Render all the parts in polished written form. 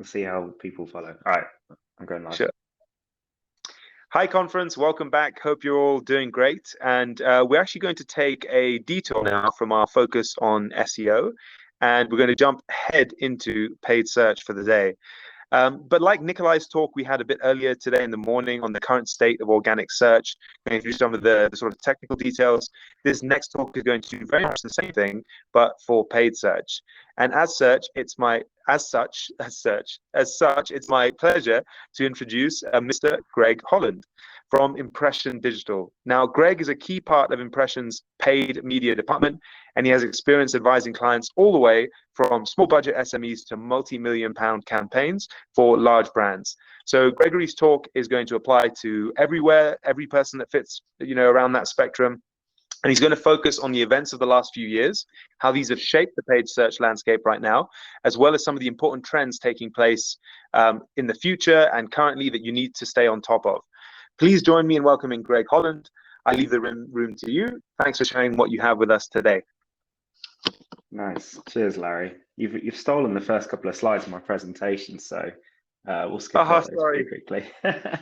We'll see how people follow. All right, I'm going live. Sure. Hi, conference. Welcome back. Hope you're all doing great. And we're actually going to take a detour now from our focus on SEO, and we're going to jump head into paid search for the day. But like Nikolai's talk we had a bit earlier today in the morning on the current state of organic search, going through some of the sort of technical details, this next talk is going to do very much the same thing, but for paid search. And as such, it's my pleasure to introduce Mr. Greg Holland from Impression Digital. Now, Greg is a key part of Impression's paid media department, and he has experience advising clients all the way from small budget SMEs to multi-million pound campaigns for large brands. So Gregory's talk is going to apply to everywhere, every person that fits, around that spectrum. And he's going to focus on the events of the last few years, how these have shaped the paid search landscape right now, as well as some of the important trends taking place in the future and currently that you need to stay on top of. Please join me in welcoming Greg Holland. I leave the room to you. Thanks for sharing what you have with us today. Nice. Cheers, Larry. You've stolen the first couple of slides of my presentation, so we'll skip those pretty quickly.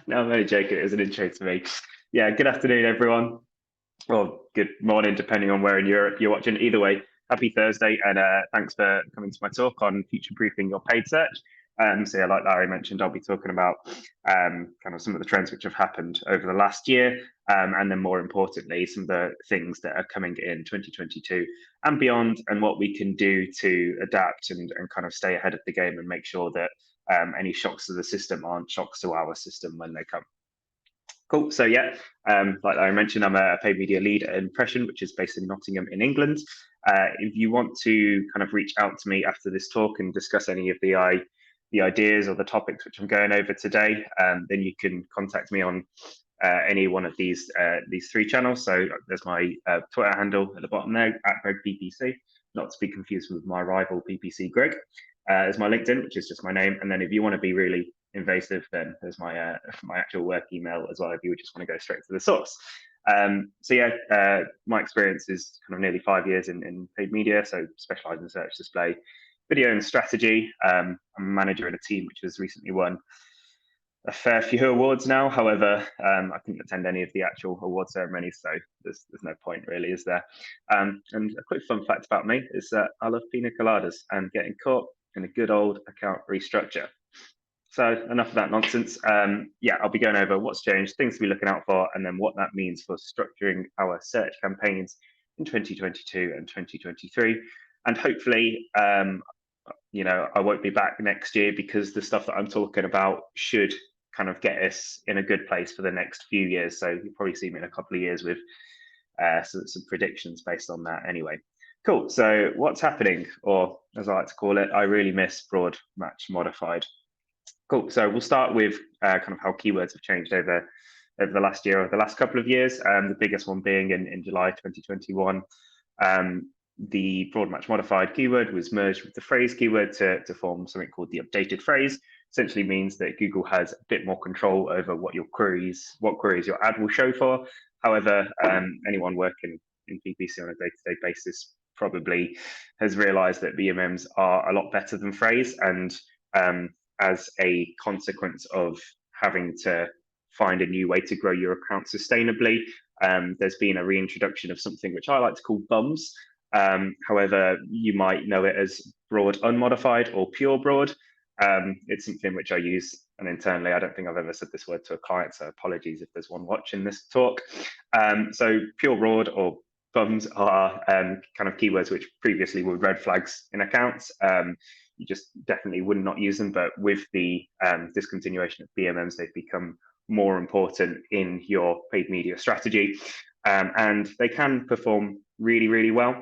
No, I'm only joking. It was an intro to me. Yeah, good afternoon, everyone. Or good morning, depending on where in Europe you're watching. Either way, happy Thursday, and thanks for coming to my talk on future-proofing your paid search. So yeah, like Larry mentioned, I'll be talking about kind of some of the trends which have happened over the last year, and then more importantly, some of the things that are coming in 2022 and beyond, and what we can do to adapt and kind of stay ahead of the game and make sure that any shocks to the system aren't shocks to our system when they come. Cool. So yeah, like I mentioned, I'm a paid media lead at Impression, which is based in Nottingham in England. If you want to kind of reach out to me after this talk and discuss any of the ideas or the topics which I'm going over today, then you can contact me on any one of these three channels. So there's my Twitter handle at the bottom there, @GregPPC, not to be confused with my rival PPC Greg. There's my LinkedIn, which is just my name. And then if you want to be really invasive, then there's my actual work email as well, if you just want to go straight to the source. So yeah, my experience is kind of nearly 5 years in paid media, so specialised in search, display, video and strategy. I'm a manager in a team which has recently won a fair few awards now. However, I couldn't attend any of the actual award ceremonies, so there's no point really, is there? And a quick fun fact about me is that I love pina coladas and getting caught in a good old account restructure. So enough of that nonsense. Yeah, I'll be going over what's changed, things to be looking out for, and then what that means for structuring our search campaigns in 2022 and 2023. And hopefully, I won't be back next year, because the stuff that I'm talking about should kind of get us in a good place for the next few years. So you'll probably see me in a couple of years with some predictions based on that anyway. Cool. So what's happening, or as I like to call it, I really miss broad match modified. Cool. So we'll start with kind of how keywords have changed over the last year or the last couple of years. The biggest one being in July 2021. The broad match modified keyword was merged with the phrase keyword to form something called the updated phrase. Essentially means that Google has a bit more control over what queries your ad will show for. However, anyone working in PPC on a day-to-day basis probably has realized that BMMs are a lot better than phrase, and as a consequence of having to find a new way to grow your account sustainably, there's been a reintroduction of something which I like to call bums. However, you might know it as broad unmodified or pure broad. It's something which I use, and internally, I don't think I've ever said this word to a client, so apologies if there's one watching this talk. So pure broad or bums are kind of keywords which previously were red flags in accounts. You just definitely would not use them, but with the discontinuation of BMMs, they've become more important in your paid media strategy, and they can perform really, really well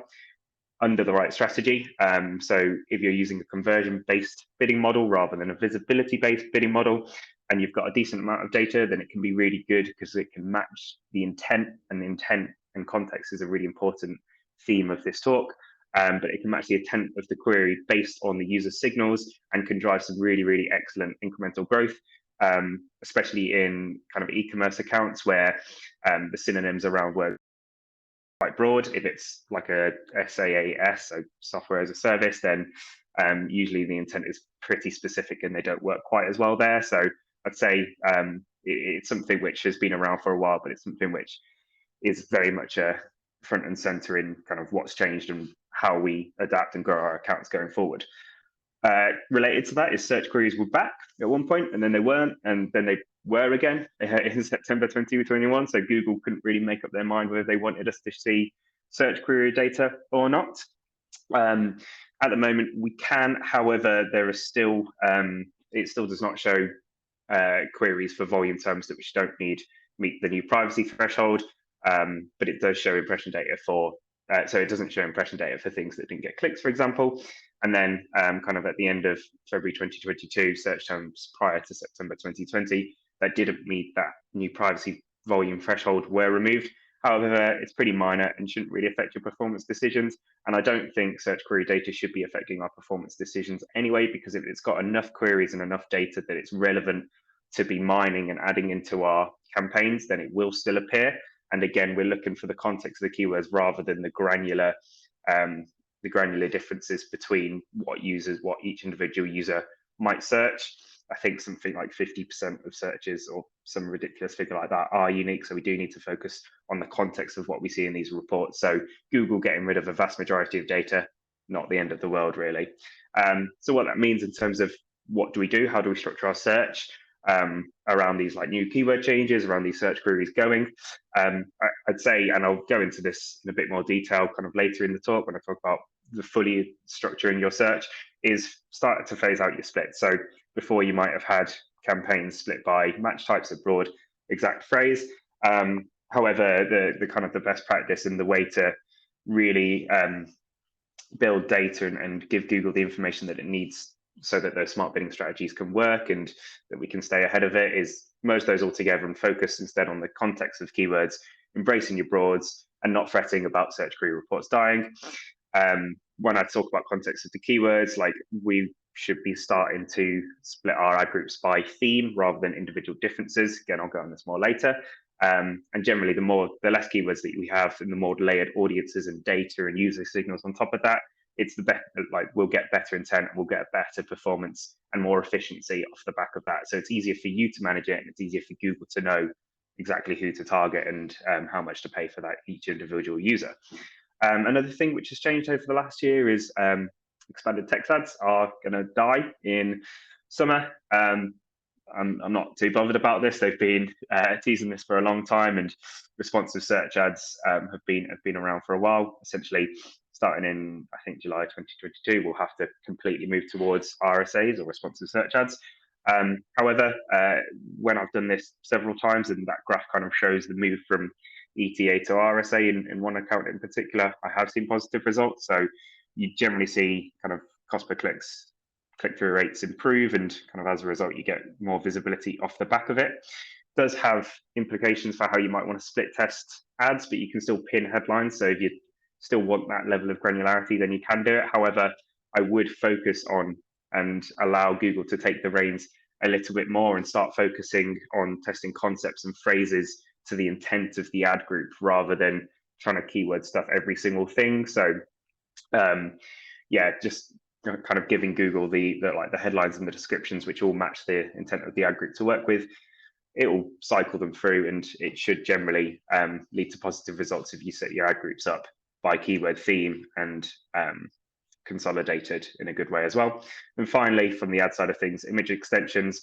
under the right strategy. So if you're using a conversion-based bidding model rather than a visibility-based bidding model, and you've got a decent amount of data, then it can be really good because it can match the intent, and the intent and context is a really important theme of this talk. But it can match the intent of the query based on the user signals and can drive some really, really excellent incremental growth, especially in kind of e-commerce accounts where the synonyms around words quite broad. If it's like a SaaS, so software as a service, then usually the intent is pretty specific and they don't work quite as well there. So I'd say it's something which has been around for a while, but it's something which is very much a front and center in kind of what's changed and how we adapt and grow our accounts going forward. Related to that is search queries were back at one point, and then they weren't, and then they were again in September 2021. So Google couldn't really make up their mind whether they wanted us to see search query data or not. At the moment, we can. However, there are still it still does not show queries for volume terms that which don't meet the new privacy threshold, but it does show impression data for. So it doesn't show impression data for things that didn't get clicks, for example. And then kind of at the end of February 2022, search terms prior to September 2020 that didn't meet that new privacy volume threshold were removed. However, it's pretty minor and shouldn't really affect your performance decisions. And I don't think search query data should be affecting our performance decisions anyway, because if it's got enough queries and enough data that it's relevant to be mining and adding into our campaigns, then it will still appear. And again, we're looking for the context of the keywords rather than the granular differences between what each individual user might search. I think something like 50% of searches or some ridiculous figure like that are unique. So we do need to focus on the context of what we see in these reports. So Google getting rid of a vast majority of data, not the end of the world, really. So what that means in terms of what do we do? How do we structure our search around these like new keyword changes, around these search queries going? I'd say, and I'll go into this in a bit more detail kind of later in the talk when I talk about the fully structuring your search, is start to phase out your split. So before you might have had campaigns split by match types, a broad exact phrase. However, the kind of the best practice and the way to really build data and give Google the information that it needs so that those smart bidding strategies can work and that we can stay ahead of it is merge those all together and focus instead on the context of keywords, embracing your broads and not fretting about search query reports dying. When I talk about context of the keywords, like we should be starting to split our ad groups by theme rather than individual differences. Again, I'll go on this more later. And generally, the less keywords that we have and the more layered audiences and data and user signals on top of that, it's the better, like we'll get better intent and we'll get better performance and more efficiency off the back of that. So it's easier for you to manage it and it's easier for Google to know exactly who to target and how much to pay for that each individual user. Another thing which has changed over the last year is expanded text ads are going to die in summer. I'm not too bothered about this. They've been teasing this for a long time, and responsive search ads have been around for a while. Essentially, starting in I think July 2022, we'll have to completely move towards RSAs or responsive search ads. However, when I've done this several times, and that graph kind of shows the move from ETA to RSA in one account in particular, I have seen positive results. So you generally see kind of cost per clicks, click-through rates improve, and kind of as a result, you get more visibility off the back of it. It does have implications for how you might want to split test ads, but you can still pin headlines. So if you still want that level of granularity, then you can do it. However, I would focus on and allow Google to take the reins a little bit more and start focusing on testing concepts and phrases to the intent of the ad group rather than trying to keyword stuff every single thing. So yeah, just kind of giving Google the headlines and the descriptions which all match the intent of the ad group to work with. It will cycle them through and it should generally lead to positive results if you set your ad groups up by keyword theme and consolidated in a good way as well. And finally, from the ad side of things, image extensions,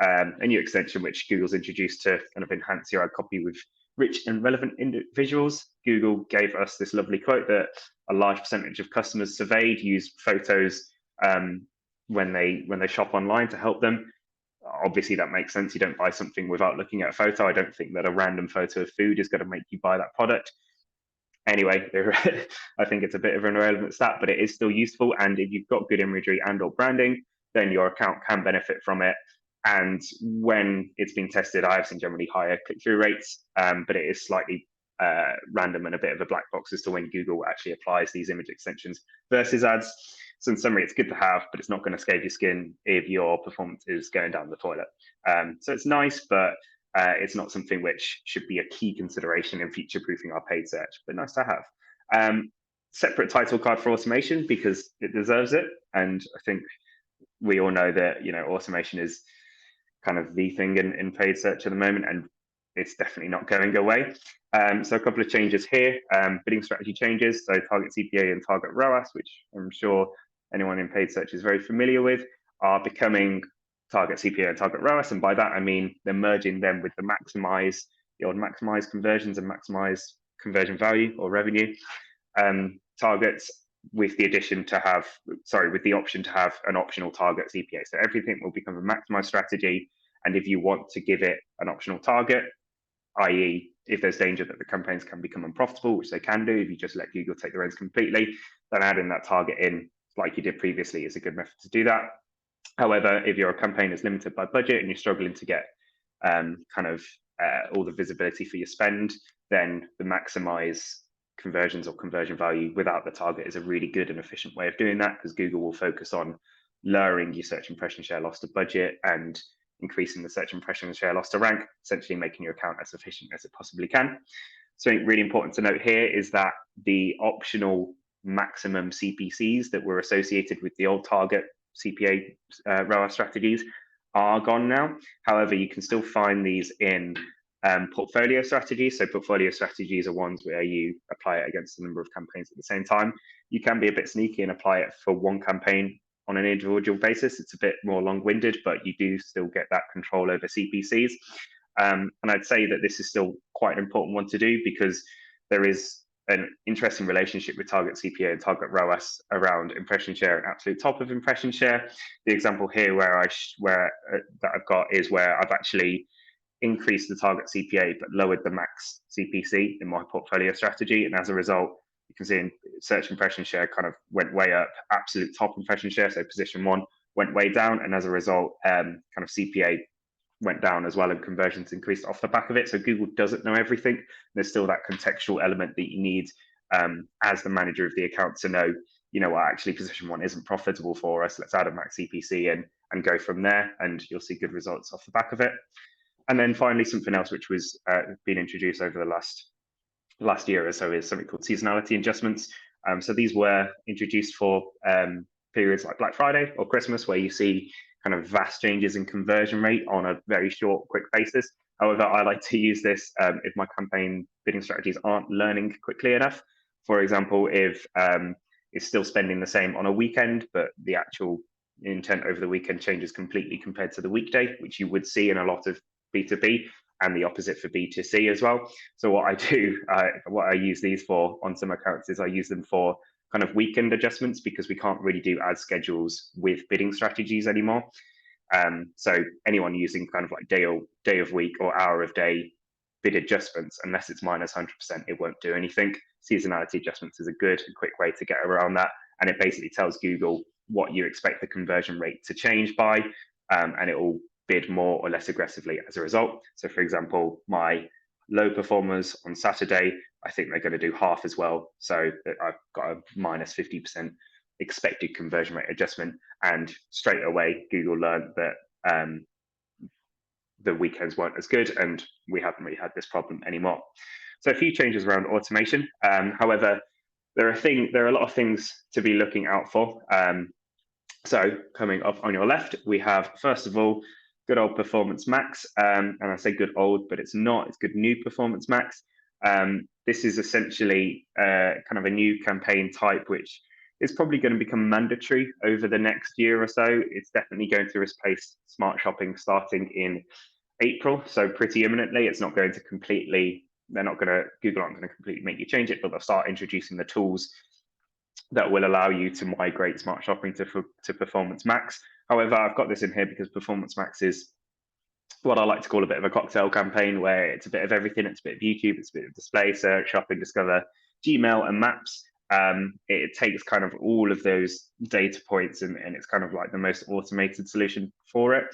a new extension which Google's introduced to kind of enhance your ad copy with rich and relevant visuals. Google gave us this lovely quote that a large percentage of customers surveyed use photos when they shop online to help them. Obviously, that makes sense. You don't buy something without looking at a photo. I don't think that a random photo of food is going to make you buy that product. Anyway, I think it's a bit of an irrelevant stat, but it is still useful. And if you've got good imagery and or branding, then your account can benefit from it. And when it's been tested, I have seen generally higher click-through rates, but it is slightly random and a bit of a black box as to when Google actually applies these image extensions versus ads. So in summary, it's good to have, but it's not going to scave your skin if your performance is going down the toilet. So it's nice, but it's not something which should be a key consideration in future-proofing our paid search, but nice to have. separate title card for automation because it deserves it. And I think we all know that, automation is kind of the thing in paid search at the moment, and it's definitely not going away. So a couple of changes here, bidding strategy changes. So target CPA and target ROAS, which I'm sure anyone in paid search is very familiar with, are becoming target CPA and target ROAS. And by that, I mean they're merging them with the old maximize conversions and maximize conversion value or revenue targets, with the option to have an optional target CPA. So everything will become a maximize strategy. And if you want to give it an optional target, i.e. if there's danger that the campaigns can become unprofitable, which they can do if you just let Google take the reins completely, then adding that target in like you did previously is a good method to do that. However, if your campaign is limited by budget and you're struggling to get all the visibility for your spend, then the maximize conversions or conversion value without the target is a really good and efficient way of doing that, because Google will focus on lowering your search impression share loss to budget and increasing the search impression share loss to rank, essentially making your account as efficient as it possibly can. So really important to note here is that the optional maximum CPCs that were associated with the old target CPA ROAS strategies are gone now. However, you can still find these in portfolio strategies. So portfolio strategies are ones where you apply it against a number of campaigns at the same time. You can be a bit sneaky and apply it for one campaign on an individual basis. It's a bit more long-winded, but you do still get that control over CPCs. And I'd say that this is still quite an important one to do, because there is an interesting relationship with target CPA and target ROAS around impression share and absolute top of impression share. The example here that I've got is where I've actually increased the target CPA but lowered the max CPC in my portfolio strategy, and as a result, you can see in search impression share kind of went way up, absolute top impression share, so position 1 went way down, and as a result, kind of CPA went down as well, and conversions increased off the back of it. So Google doesn't know everything. There's still that contextual element that you need as the manager of the account to know, actually position 1 isn't profitable for us. Let's add a max CPC in and go from there, and you'll see good results off the back of it. And then finally, something else which was been introduced over the last year or so is something called seasonality adjustments. So these were introduced for periods like Black Friday or Christmas, where you see kind of vast changes in conversion rate on a very short, quick basis. However, I like to use this if my campaign bidding strategies aren't learning quickly enough. For example, if it's still spending the same on a weekend, but the actual intent over the weekend changes completely compared to the weekday, which you would see in a lot of B2B, and the opposite for B2C as well. So what I do, what I use these for on some accounts is I use them for kind of weekend adjustments, because we can't really do ad schedules with bidding strategies anymore. So anyone using kind of like day of week or hour of day bid adjustments, unless it's minus 100%, it won't do anything. Seasonality adjustments is a good and quick way to get around that. And it basically tells Google what you expect the conversion rate to change by, and it will bid more or less aggressively as a result. So for example, my low performers on Saturday, I think they're going to do half as well. So I've got a minus 50% expected conversion rate adjustment. And straight away, Google learned that the weekends weren't as good, and we haven't really had this problem anymore. So a few changes around automation. However, there are a lot of things to be looking out for. So coming up on your left, we have, first of all, good old Performance Max. And I say good old, but it's not, it's good new Performance Max. This is essentially kind of a new campaign type, which is probably going to become mandatory over the next year or so. It's definitely going to replace smart shopping starting in April. So pretty imminently. It's not going to completely, Google aren't going to completely make you change it, but they'll start introducing the tools that will allow you to migrate smart shopping to Performance Max. However, I've got this in here because Performance Max is what I like to call a bit of a cocktail campaign, where it's a bit of everything. It's a bit of YouTube, it's a bit of display, search, shopping, discover, Gmail, and maps. It takes kind of all of those data points, and it's kind of like the most automated solution for it.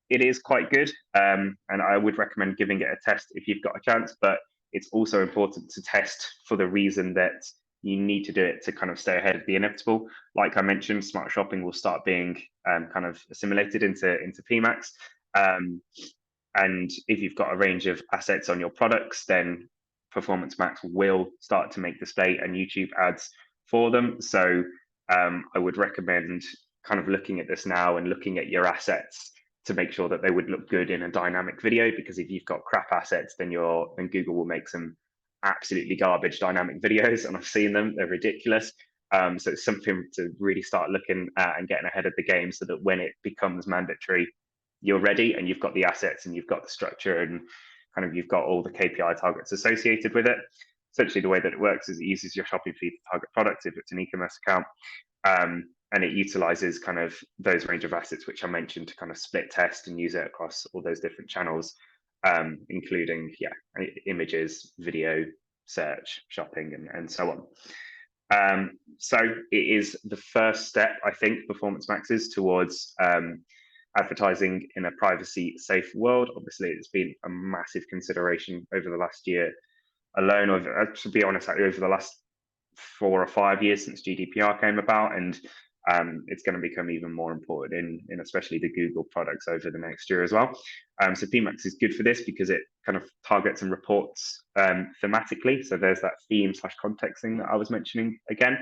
It is quite good, and I would recommend giving it a test if you've got a chance, but it's also important to test for the reason that you need to do it to kind of stay ahead of the inevitable. Like I mentioned, smart shopping will start being kind of assimilated into PMax. And if you've got a range of assets on your products, then Performance Max will start to make display and YouTube ads for them. So I would recommend kind of looking at this now and looking at your assets to make sure that they would look good in a dynamic video, because if you've got crap assets, then Google will make some absolutely garbage dynamic videos, and I've seen them, they're ridiculous. So it's something to really start looking at and getting ahead of the game, so that when it becomes mandatory, you're ready and you've got the assets and you've got the structure and kind of you've got all the KPI targets associated with it. Essentially, the way that it works is it uses your shopping feed to target products if it's an e-commerce account. And it utilizes kind of those range of assets which I mentioned to kind of split test and use it across all those different channels, including images, video, search, shopping, and so on. So it is the first step, I think, Performance Max is towards advertising in a privacy safe world. Obviously, it's been a massive consideration over the last year alone, or to be honest, over the last 4 or 5 years since GDPR came about, and it's going to become even more important in especially the Google products over the next year as well. So PMax is good for this because it kind of targets and reports thematically. So there's that theme/context thing that I was mentioning again.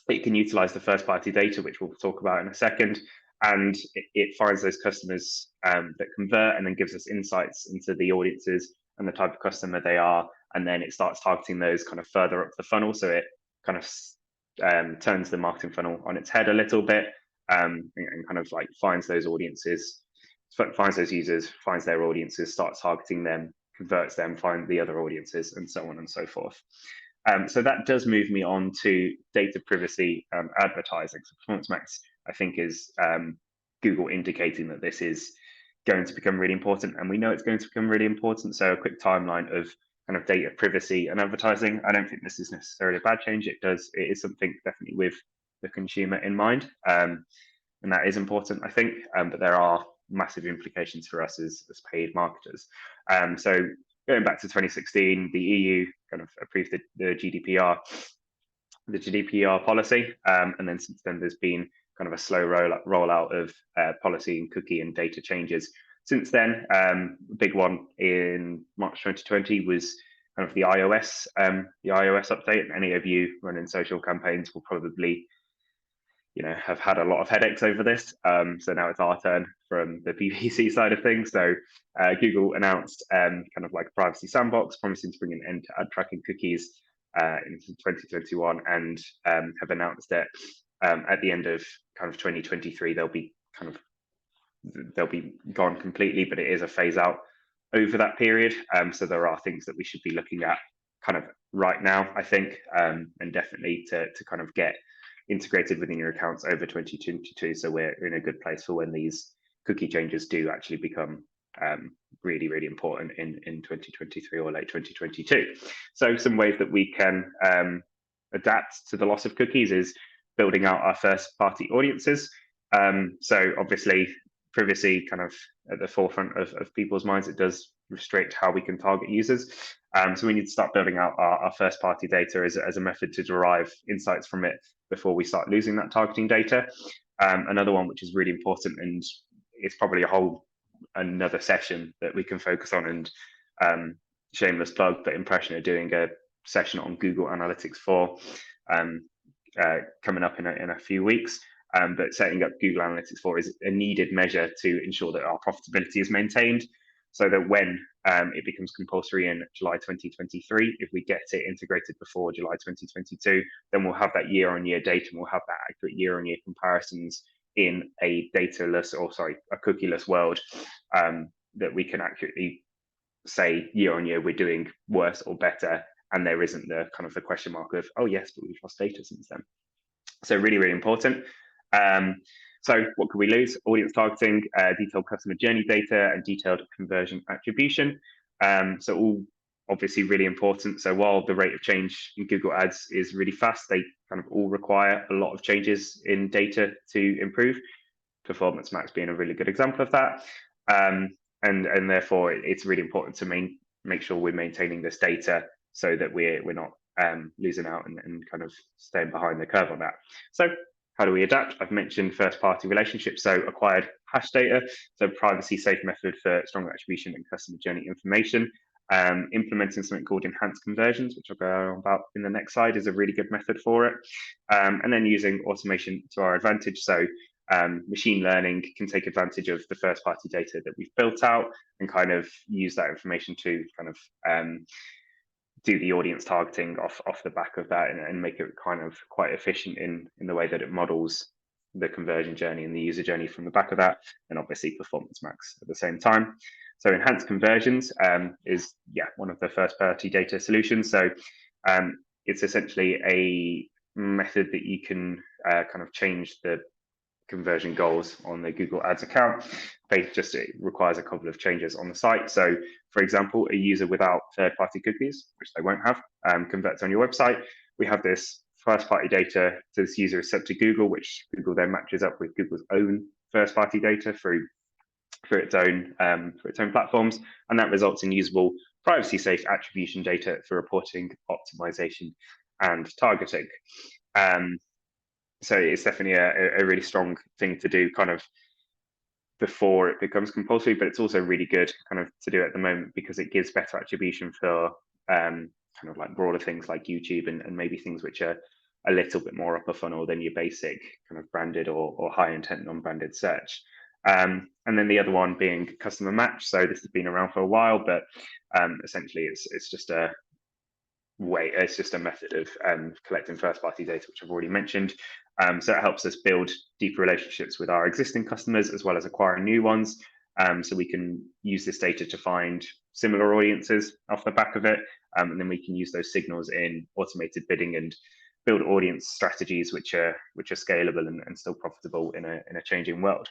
It can utilize the first-party data, which we'll talk about in a second, and it finds those customers that convert, and then gives us insights into the audiences and the type of customer they are, and then it starts targeting those kind of further up the funnel. So it kind of turns the marketing funnel on its head a little bit, and kind of like finds those audiences, finds those users, finds their audiences, starts targeting them, converts them, finds the other audiences, and so on and so forth. So that does move me on to data privacy advertising. So Performance Max, I think, is Google indicating that this is going to become really important, and we know it's going to become really important. So a quick timeline of kind of data privacy and advertising. I don't think this is necessarily a bad change. It is something definitely with the consumer in mind, and that is important, I think. But there are massive implications for us as paid marketers. So going back to 2016, the EU kind of approved the GDPR policy, and then since then there's been kind of a slow rollout of policy and cookie and data changes. Since then, big one in March 2020 was kind of the iOS update. And any of you running social campaigns will probably, have had a lot of headaches over this. So now it's our turn from the PPC side of things. So Google announced kind of like a privacy sandbox, promising to bring an end to ad tracking cookies into 2021, and have announced that at the end of kind of 2023, they'll be gone completely, but it is a phase out over that period. So there are things that we should be looking at kind of right now, I think, and definitely to kind of get integrated within your accounts over 2022. So we're in a good place for when these cookie changes do actually become really, really important in 2023 or late 2022. So some ways that we can adapt to the loss of cookies is building out our first party audiences. So obviously privacy kind of at the forefront of people's minds. It does restrict how we can target users. So we need to start building out our first party data as a method to derive insights from it before we start losing that targeting data. Another one which is really important, and it's probably another session that we can focus on, and shameless plug, but Impression are doing a session on Google Analytics 4 coming up in a few weeks. But setting up Google Analytics 4 is a needed measure to ensure that our profitability is maintained, so that when it becomes compulsory in July 2023, if we get it integrated before July 2022, then we'll have that year-on-year data, and we'll have that accurate year-on-year comparisons in a cookieless world, that we can accurately say year-on-year we're doing worse or better, and there isn't the kind of the question mark of, oh yes, but we've lost data since then. So really, really important. So what could we lose? Audience targeting, detailed customer journey data, and detailed conversion attribution. So all obviously really important. So while the rate of change in Google Ads is really fast, they kind of all require a lot of changes in data to improve. Performance Max being a really good example of that. And therefore it's really important to make sure we're maintaining this data so that we're not losing out and kind of staying behind the curve on that. So how do we adapt? I've mentioned first party relationships, so acquired hash data, so privacy safe method for strong attribution and customer journey information. Implementing something called enhanced conversions, which I'll go on about in the next slide, is a really good method for it. And then using automation to our advantage. So machine learning can take advantage of the first party data that we've built out and kind of use that information to kind of do the audience targeting off the back of that and make it kind of quite efficient in the way that it models the conversion journey and the user journey from the back of that, and obviously performance max at the same time. So enhanced conversions is one of the first party data solutions. So it's essentially a method that you can kind of change the conversion goals on the Google Ads account. It requires a couple of changes on the site. So for example, a user without third-party cookies, which they won't have, converts on your website. We have this first-party data to this user is sent to Google, which Google then matches up with Google's own first-party data through its own platforms, and that results in usable, privacy-safe attribution data for reporting, optimization, and targeting. So it's definitely a really strong thing to do kind of before it becomes compulsory, but it's also really good kind of to do at the moment because it gives better attribution for kind of like broader things like YouTube and maybe things which are a little bit more upper funnel than your basic kind of branded or high intent non-branded search. And then the other one being customer match. So this has been around for a while, but essentially it's just a method of collecting first-party data, which I've already mentioned. So it helps us build deeper relationships with our existing customers as well as acquiring new ones. So we can use this data to find similar audiences off the back of it, and then we can use those signals in automated bidding and build audience strategies which are scalable and still profitable in a changing world.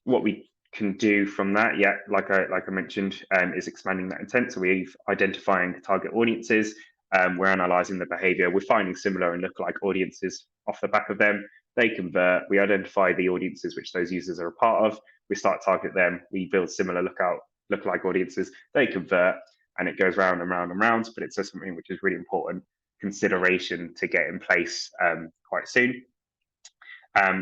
What we can do from that, like I mentioned, is expanding that intent. So we're identifying target audiences, we're analyzing the behavior, we're finding similar and lookalike audiences off the back of them. They convert, we identify the audiences which those users are a part of, we start target them, we build similar lookalike audiences, they convert, and it goes round and round and round. But it's just something which is really important consideration to get in place quite soon.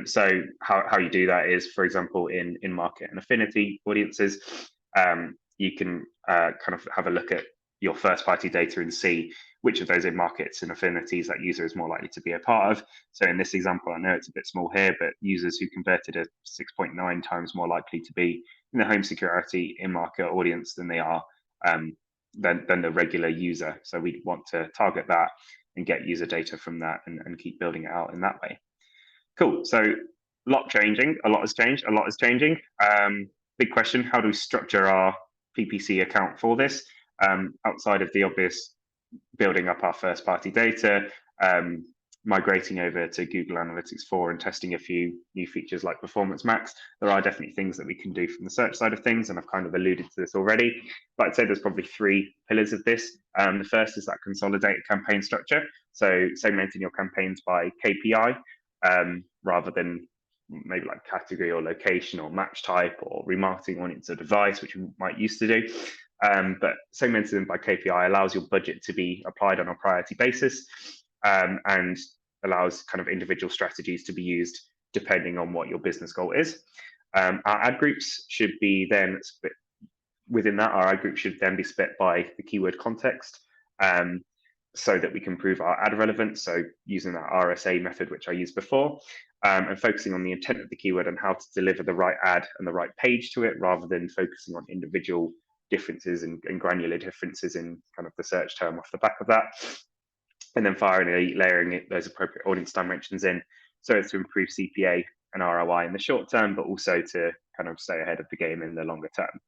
So how you do that is, for example, in market and affinity audiences, you can kind of have a look at your first party data and see which of those in markets and affinities that user is more likely to be a part of. So in this example, I know it's a bit small here, but users who converted are 6.9 times more likely to be in the home security in market audience than they are than the regular user. So we want to target that and get user data from that and keep building it out in that way. Cool. So a lot has changing. Big question, how do we structure our PPC account for this? Outside of the obvious building up our first party data, migrating over to Google Analytics 4 and testing a few new features like Performance Max, there are definitely things that we can do from the search side of things, and I've kind of alluded to this already, but I'd say there's probably 3 pillars of this. The first is that consolidated campaign structure. So segmenting your campaigns by KPI, rather than maybe like category or location or match type or remarketing audience or device, which we might used to do. But segmenting them by KPI allows your budget to be applied on a priority basis, and allows kind of individual strategies to be used depending on what your business goal is. Our ad groups should be then split within that. Our ad group should then be split by the keyword context, so that we can prove our ad relevance. So using that RSA method, which I used before, and focusing on the intent of the keyword and how to deliver the right ad and the right page to it, rather than focusing on individual differences and granular differences in kind of the search term off the back of that. And then finally, layering those appropriate audience dimensions in so as to improve CPA and ROI in the short term, but also to kind of stay ahead of the game in the longer term.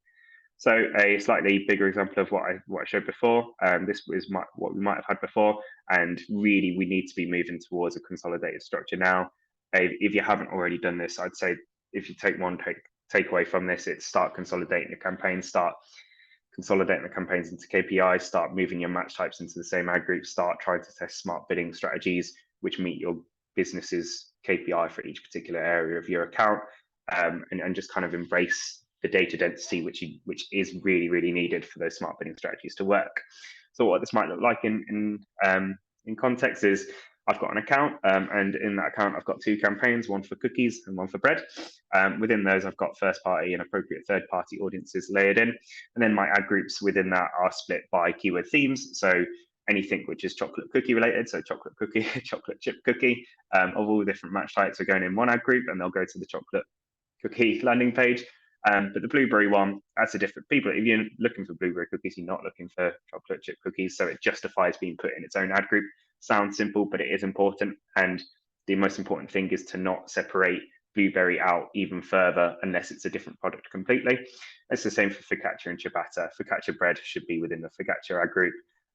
So a slightly bigger example of what I showed before. This is what we might have had before, and really we need to be moving towards a consolidated structure now. If you haven't already done this, I'd say if you take one takeaway from this, it's start consolidating your campaigns, start consolidating the campaigns into KPIs, start moving your match types into the same ad group, start trying to test smart bidding strategies which meet your business's KPI for each particular area of your account, and just kind of embrace the data density which is really, really needed for those smart bidding strategies to work. So what this might look like in context is I've got an account, and in that account, I've got 2 campaigns, one for cookies and one for bread. Within those, I've got first party and appropriate third party audiences layered in. And then my ad groups within that are split by keyword themes. So anything which is chocolate cookie related, so chocolate cookie, chocolate chip cookie, of all the different match types are going in one ad group, and they'll go to the chocolate cookie landing page. But the blueberry one, that's a different people. If you're looking for blueberry cookies, you're not looking for chocolate chip cookies. So it justifies being put in its own ad group. Sounds simple, but it is important. And the most important thing is to not separate blueberry out even further unless it's a different product completely. It's the same for focaccia and ciabatta. Focaccia bread should be within the focaccia ad group,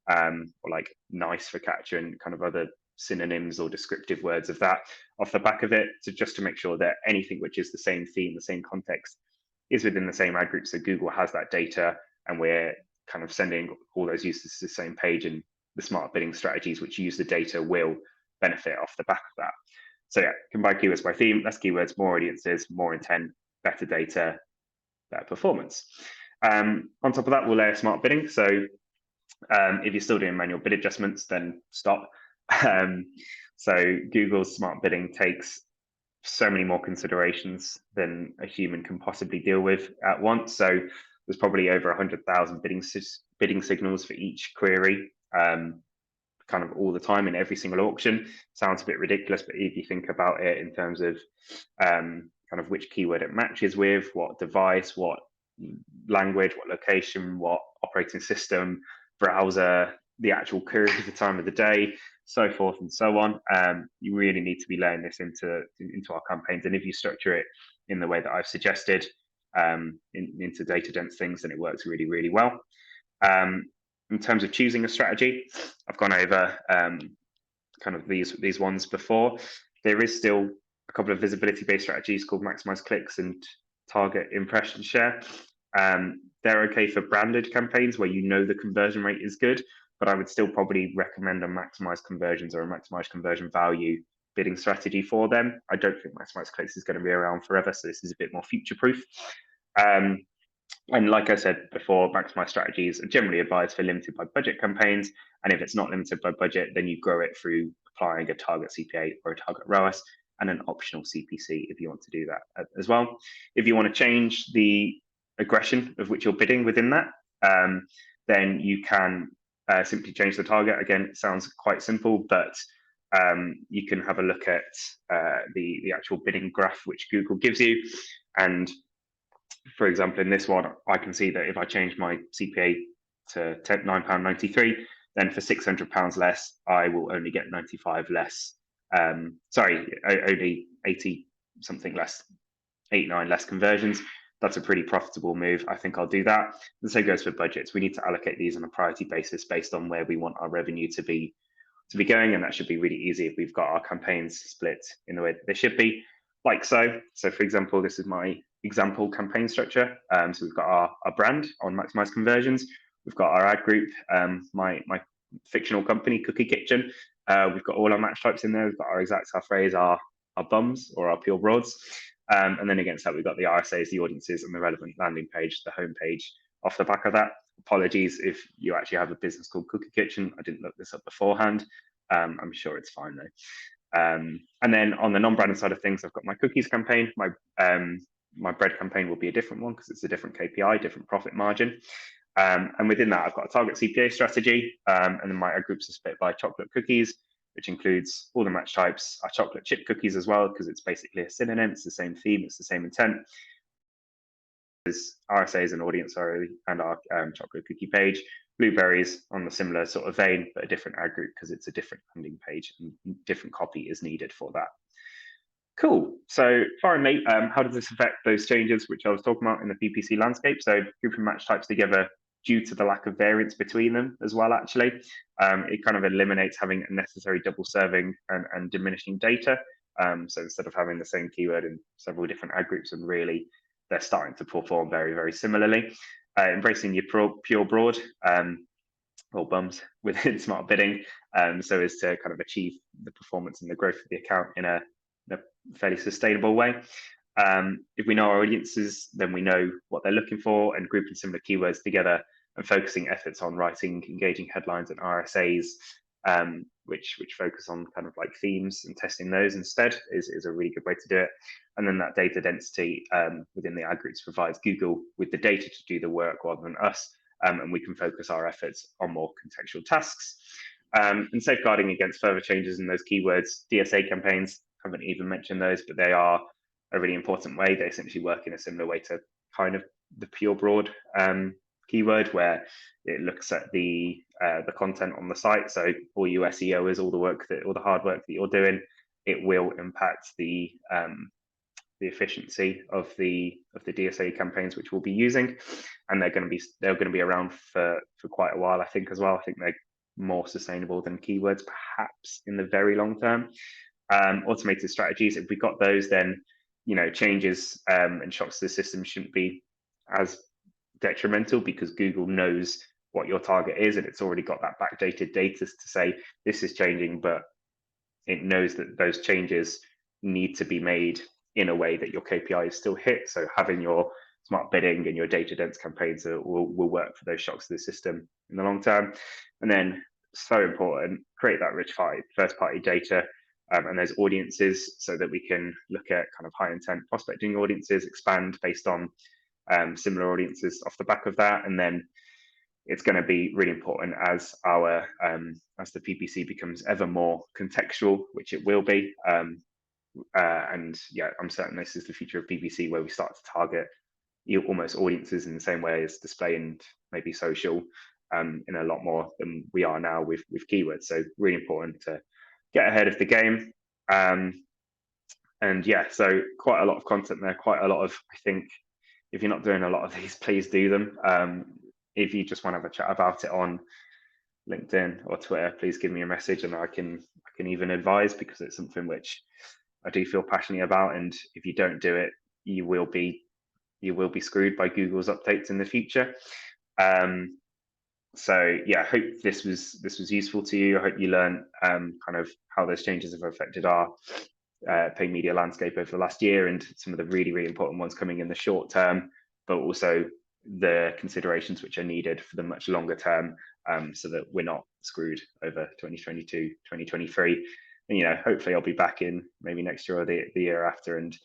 or like nice focaccia and kind of other synonyms or descriptive words of that off the back of it, to just to make sure that anything which is the same theme, the same context, is within the same ad group. So Google has that data, and we're kind of sending all those users to the same page, and the smart bidding strategies which use the data will benefit off the back of that. So yeah, combine keywords by theme, less keywords, more audiences, more intent, better data, better performance. On top of that, we'll layer smart bidding. So if you're still doing manual bid adjustments, then stop. So Google's smart bidding takes so many more considerations than a human can possibly deal with at once. So there's probably over 100,000 bidding signals for each query, kind of all the time in every single auction. Sounds a bit ridiculous, but if you think about it in terms of kind of which keyword it matches with, what device, what language, what location, what operating system, browser, the actual query, the time of the day, so forth and so on. You really need to be layering this into our campaigns. And if you structure it in the way that I've suggested, into data dense things, then it works really, really well. In terms of choosing a strategy, I've gone over kind of these ones before. There is still a couple of visibility based strategies called maximize clicks and target impression share. They're okay for branded campaigns where you know the conversion rate is good, but I would still probably recommend a maximize conversions or a maximize conversion value bidding strategy for them. I don't think maximize clicks is going to be around forever, so this is a bit more future proof. And like I said before, maximize strategies are generally advised for limited by budget campaigns. And if it's not limited by budget, then you grow it through applying a target CPA or a target ROAS and an optional CPC if you want to do that as well. If you want to change the aggression of which you're bidding within that, then you can simply change the target. Again, it sounds quite simple, but you can have a look at the actual bidding graph which Google gives you. And for example, in this one, I can see that if I change my CPA to £9.93, then for £600 less, I will only get 95 less. Only 80 something less, 89 less conversions. That's a pretty profitable move. I think I'll do that. The same goes for budgets. We need to allocate these on a priority basis based on where we want our revenue to be going, and that should be really easy if we've got our campaigns split in the way that they should be, like so. So for example, this is my example campaign structure. So we've got our brand on maximize conversions. We've got our ad group, my fictional company, Cookie Kitchen. We've got all our match types in there. We've got our exacts, our phrase, our bums or our pure broads. And then against that, we've got the RSAs, the audiences, and the relevant landing page, the home page off the back of that. Apologies if you actually have a business called Cookie Kitchen. I didn't look this up beforehand. I'm sure it's fine though. And then on the non-branded side of things, I've got my cookies campaign. My bread campaign will be a different one because it's a different KPI, different profit margin. And within that, I've got a target CPA strategy. And then my ad groups are split by chocolate cookies, which includes all the match types, our chocolate chip cookies as well, because it's basically a synonym. It's the same theme, it's the same intent. There's RSAs and audience and our chocolate cookie page. Blueberries on the similar sort of vein, but a different ad group because it's a different landing page and different copy is needed for that. Cool. So finally, how does this affect those changes which I was talking about in the PPC landscape? So grouping match types together due to the lack of variance between them as well, actually. It kind of eliminates having unnecessary double serving and diminishing data. So instead of having the same keyword in several different ad groups, and really they're starting to perform very, very similarly. Embracing your pure broad or bums within smart bidding, so as to kind of achieve the performance and the growth of the account in a fairly sustainable way. If we know our audiences, then we know what they're looking for, and grouping similar keywords together and focusing efforts on writing engaging headlines and RSAs which focus on kind of like themes and testing those instead is a really good way to do it. And then that data density within the ad groups provides Google with the data to do the work rather than us, and we can focus our efforts on more contextual tasks. And safeguarding against further changes in those keywords. DSA campaigns, haven't even mentioned those, but they are a really important way. They essentially work in a similar way to kind of the pure broad keyword, where it looks at the content on the site. So all you SEOers, all the hard work that you're doing, it will impact the efficiency of the DSA campaigns which we'll be using, and they're going to be around for quite a while, I think, as well. I think they're more sustainable than keywords, perhaps in the very long term. Automated strategies, if we got those, then changes and shocks to the system shouldn't be as detrimental, because Google knows what your target is, and it's already got that backdated data to say this is changing, but it knows that those changes need to be made in a way that your KPI is still hit. So having your smart bidding and your data dense campaigns will work for those shocks to the system in the long term. And then, so important, create that rich first party data and those audiences, so that we can look at kind of high intent prospecting audiences, expand based on similar audiences off the back of that. And then it's going to be really important as the PPC becomes ever more contextual, which it will be. And yeah, I'm certain this is the future of PPC, where we start to target almost audiences in the same way as display and maybe social, in a lot more than we are now with keywords. So really important to get ahead of the game. And yeah, so quite a lot of content there, quite a lot of, I think, if you're not doing a lot of these, please do them. If you just want to have a chat about it on LinkedIn or Twitter, please give me a message, and I can even advise, because it's something which I do feel passionate about. And if you don't do it, you will be screwed by Google's updates in the future. So yeah, I hope this was useful to you. I hope you learned kind of how those changes have affected our paid media landscape over the last year, and some of the really, really important ones coming in the short term, but also the considerations which are needed for the much longer term, so that we're not screwed over 2022, 2023. And hopefully I'll be back in maybe next year or the year after, and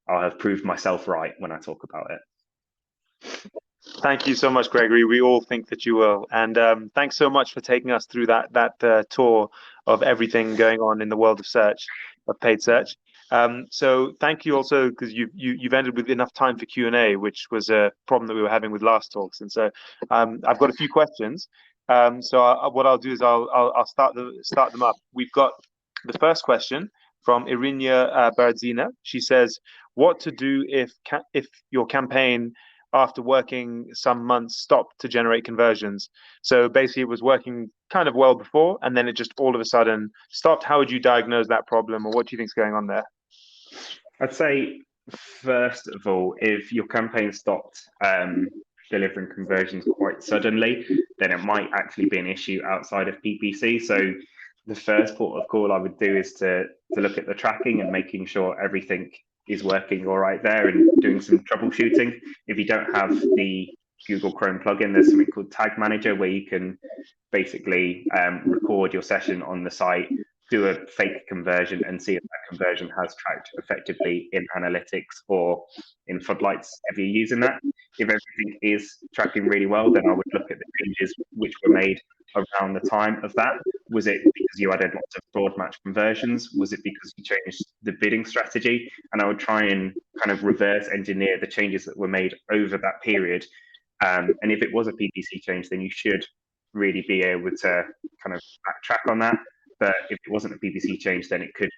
I'll have proved myself right when I talk about it. Thank you so much, Gregory. We all think that you will. And thanks so much for taking us through that tour of everything going on in the world of search, of paid search. So thank you also, because you've ended with enough time for Q&A, which was a problem that we were having with last talks. And so I've got a few questions. What I'll do is I'll start them up. We've got the first question from Irinia Berdzina. She says, what to do if your campaign, after working some months, stopped to generate conversions? So basically it was working kind of well before, and then it just all of a sudden stopped. How would you diagnose that problem, or what do you think is going on there? I'd say, first of all, if your campaign stopped delivering conversions quite suddenly, then it might actually be an issue outside of PPC. So the first port of call I would do is to look at the tracking and making sure everything is working all right there, and doing some troubleshooting. If you don't have the Google Chrome plugin, there's something called Tag Manager, where you can basically record your session on the site, do a fake conversion, and see if that conversion has tracked effectively in analytics or in floodlights if you're using that. If everything is tracking really well, then I would look at the changes which were made around the time of that. Was it because you added lots of broad match conversions? Was it because you changed the bidding strategy? And I would try and kind of reverse engineer the changes that were made over that period. And if it was a PPC change, then you should really be able to kind of backtrack on that. But if it wasn't a PPC change, then it could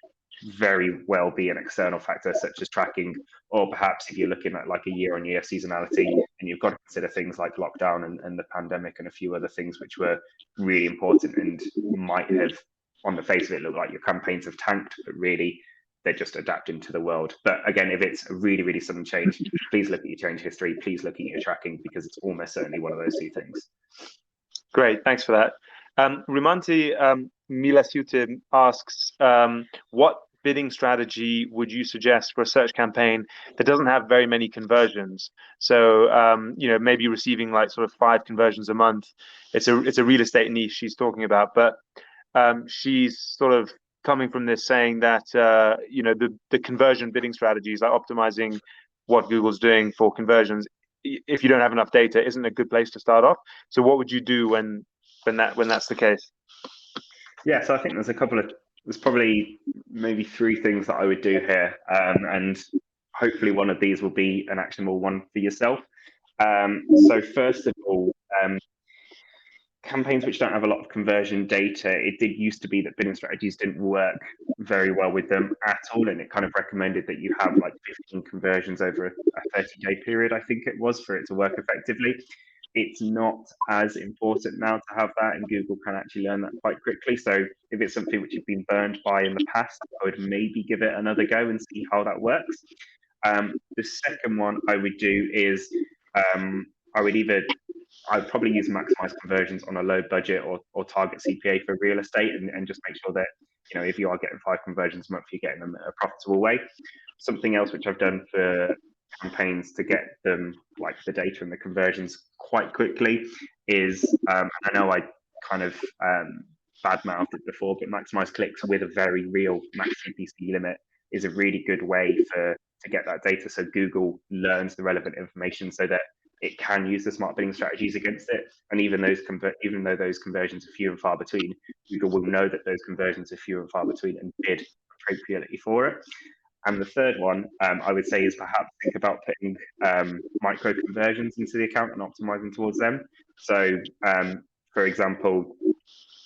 very well be an external factor, such as tracking, or perhaps if you're looking at like a year-on-year seasonality, and you've got to consider things like lockdown and the pandemic and a few other things which were really important and might have, on the face of it, look like your campaigns have tanked, but really they're just adapting to the world. But again, if it's a really, really sudden change, please look at your change history, please look at your tracking, because it's almost certainly one of those two things. Great, thanks for that. Rimanti Milasiutin asks, what bidding strategy would you suggest for a search campaign that doesn't have very many conversions? So, maybe receiving like sort of 5 conversions a month. It's a real estate niche she's talking about, but she's sort of coming from this saying that the conversion bidding strategies, like optimizing what Google's doing for conversions, if you don't have enough data, isn't a good place to start off. So what would you do when that's the case? Yeah, so I think there's probably maybe three things that I would do here, and hopefully one of these will be an actionable one for yourself. So first of all, campaigns which don't have a lot of conversion data, it did used to be that bidding strategies didn't work very well with them at all, and it kind of recommended that you have like 15 conversions over a 30-day period, I think it was, for it to work effectively. It's not as important now to have that, and Google can actually learn that quite quickly. So if it's something which you've been burned by in the past, I would maybe give it another go and see how that works. The second one I would do is I'd probably use maximize conversions on a low budget or target CPA for real estate, and just make sure that, if you are getting 5 conversions a month, you're getting them in a profitable way. Something else which I've done for campaigns to get them, like the data and the conversions, quite quickly is, I know I kind of badmouthed it before, but maximize clicks with a very real max CPC limit is a really good way to get that data, so Google learns the relevant information so that it can use the smart bidding strategies against it. And even though those conversions are few and far between, Google will know that those conversions are few and far between and bid appropriately for it. And the third one, I would say, is perhaps think about putting micro conversions into the account and optimizing towards them. So, for example,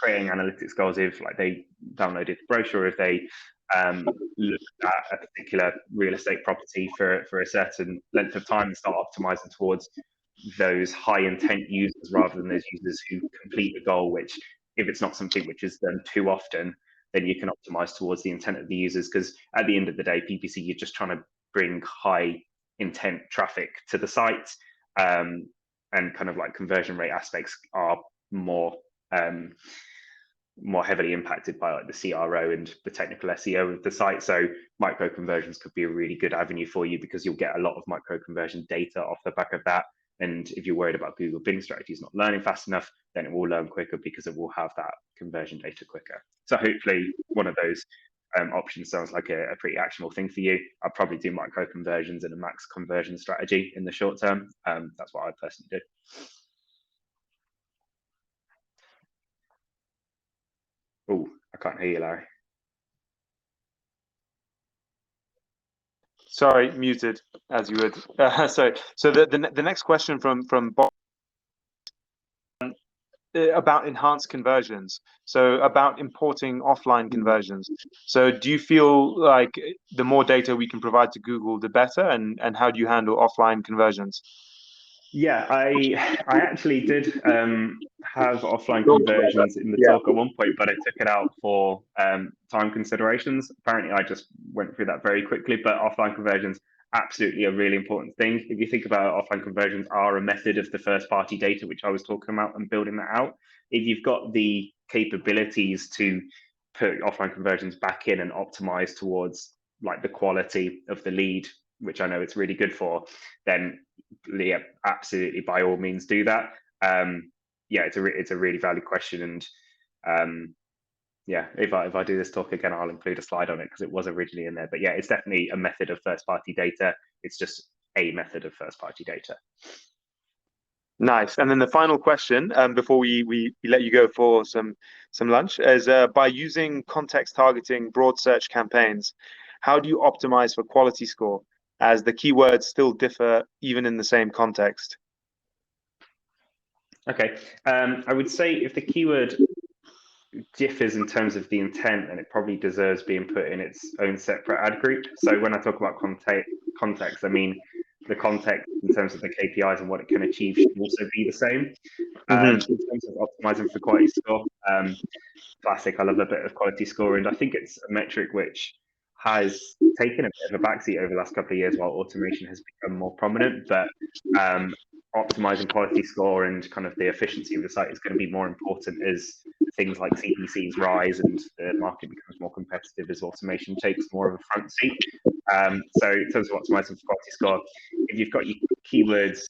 creating analytics goals if they downloaded the brochure, if they look at a particular real estate property for a certain length of time and start optimizing towards those high intent users rather than those users who complete the goal, which, if it's not something which is done too often, then you can optimize towards the intent of the users. Because at the end of the day, PPC, you're just trying to bring high intent traffic to the site, and kind of like conversion rate aspects are more heavily impacted by the CRO and the technical SEO of the site. So micro conversions could be a really good avenue for you, because you'll get a lot of micro conversion data off the back of that. And if you're worried about Google bidding strategies not learning fast enough, then it will learn quicker because it will have that conversion data quicker. So hopefully one of those options sounds like a pretty actionable thing for you. I'd probably do micro conversions and a max conversion strategy in the short term. That's what I personally do. Oh, I can't hear you, Larry. Sorry, muted, as you would. So the next question from Bob, about enhanced conversions. So about importing offline conversions. So do you feel like the more data we can provide to Google, the better? And how do you handle offline conversions? Yeah, I actually did have offline conversions in the talk at one point, but I took it out for time considerations. Apparently, I just went through that very quickly, but offline conversions, absolutely a really important thing. If you think about it, offline conversions are a method of the first-party data, which I was talking about, and building that out. If you've got the capabilities to put offline conversions back in and optimize towards the quality of the lead, which I know it's really good for, then yeah, absolutely, by all means do that. Yeah, it's a really valid question, and yeah, if I do this talk again, I'll include a slide on it because it was originally in there. But yeah, it's definitely a method of first-party data. It's just a method of first-party data. Nice. And then the final question, before we let you go for some lunch, is by using context targeting broad search campaigns, how do you optimize for quality score, as the keywords still differ even in the same context? Okay, I would say if the keyword differs in terms of the intent, then it probably deserves being put in its own separate ad group. So when I talk about context, I mean the context in terms of the KPIs and what it can achieve should also be the same. In terms of optimizing for quality score, classic, I love a bit of quality score, and I think it's a metric which has taken a bit of a backseat over the last couple of years while automation has become more prominent. But optimizing quality score and kind of the efficiency of the site is going to be more important as things like CPCs rise and the market becomes more competitive as automation takes more of a front seat. So in terms of optimizing for quality score, if you've got your keywords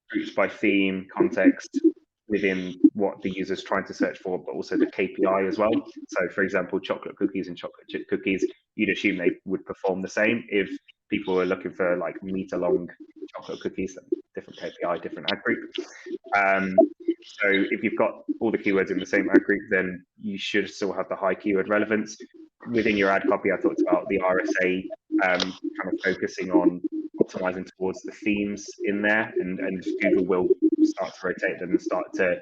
grouped by theme, context, within what the user's trying to search for, but also the KPI as well. So for example, chocolate cookies and chocolate chip cookies, you'd assume they would perform the same. If people are looking for like meter long chocolate cookies, different KPI, different ad group. So if you've got all the keywords in the same ad group, then you should still have the high keyword relevance. Within your ad copy, I talked about the RSA kind of focusing on optimizing towards the themes in there, and Google will start to rotate them and start to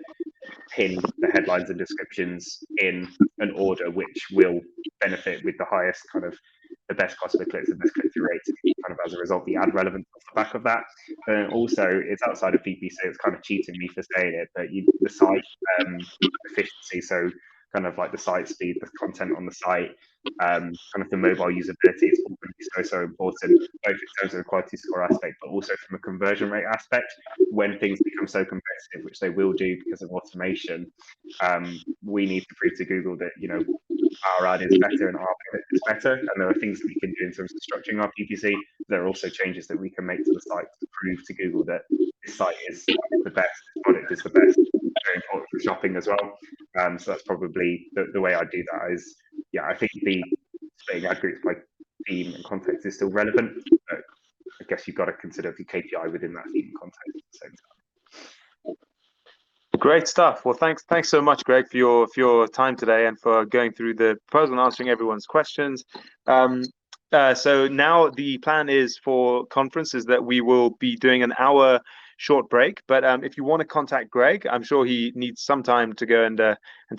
pin the headlines and descriptions in an order which will benefit with the highest kind of the best cost per clicks and best click-through rates, kind of as a result the ad relevance off the back of that. Also, it's outside of PPC, it's kind of cheating me for saying it, but the site efficiency, so kind of like the site speed, the content on the site, kind of the mobile usability is so important, both in terms of the quality score aspect, but also from a conversion rate aspect. When things become so competitive, which they will do because of automation, we need to prove to Google that, you know, our ad is better and our product is better, and there are things that we can do in terms of structuring our PPC. There are also changes that we can make to the site to prove to Google that this site is the best, this product is the best. Very important for shopping as well. So that's probably the way I do that. Is, yeah, I think the splitting ad groups by theme and context is still relevant, but I guess you've got to consider the KPI within that theme and context at the same time. Great stuff. Well, thanks so much, Greg, for your time today and for going through the proposal and answering everyone's questions. So now the plan is for conferences that we will be doing an hour short break. But if you want to contact Greg, I'm sure he needs some time to go and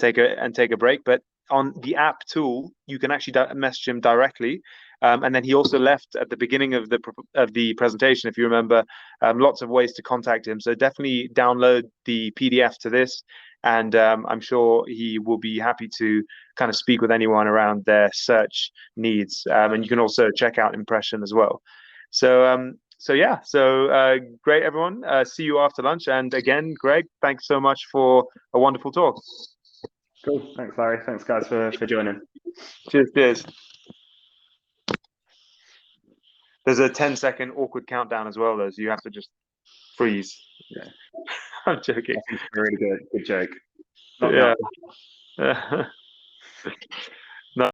take a break. But on the app tool, you can actually message him directly. And then he also left at the beginning of the presentation, if you remember, lots of ways to contact him. So definitely download the PDF to this, and I'm sure he will be happy to kind of speak with anyone around their search needs. And you can also check out Impression as well. So great, everyone. See you after lunch. And again, Greg, thanks so much for a wonderful talk. Cool. Thanks, Larry. Thanks, guys, for joining. Cheers. There's a 10-second awkward countdown as well, though, so you have to just freeze. Yeah. I'm joking. I think it's a really good joke. Yeah.